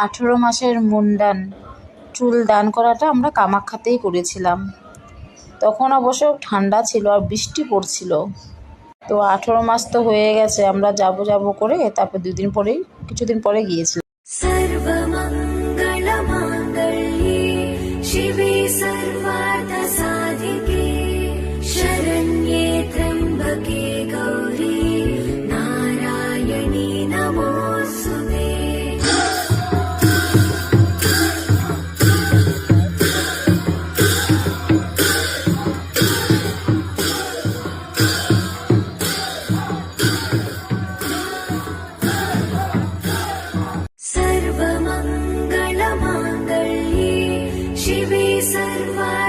18 মাসের মুন্ডান চুল দান করাটা আমরা কামাখ্যাতেই করেছিলাম। তখন অবশ্য ঠান্ডা ছিল আর বৃষ্টি পড়ছিল। তো 18 মাস তো হয়ে গেছে, আমরা যাব করে তারপর কিছুদিন পরে গিয়েছিলাম। सर्वमंगल मांगल्ये शिवे सर्वार्थ साधिके शरण्ये त्र्यंबके गौरी नारायणी नमोस्तुते। सर्वमंगल मांगल्ये शिवे सर्वार्थ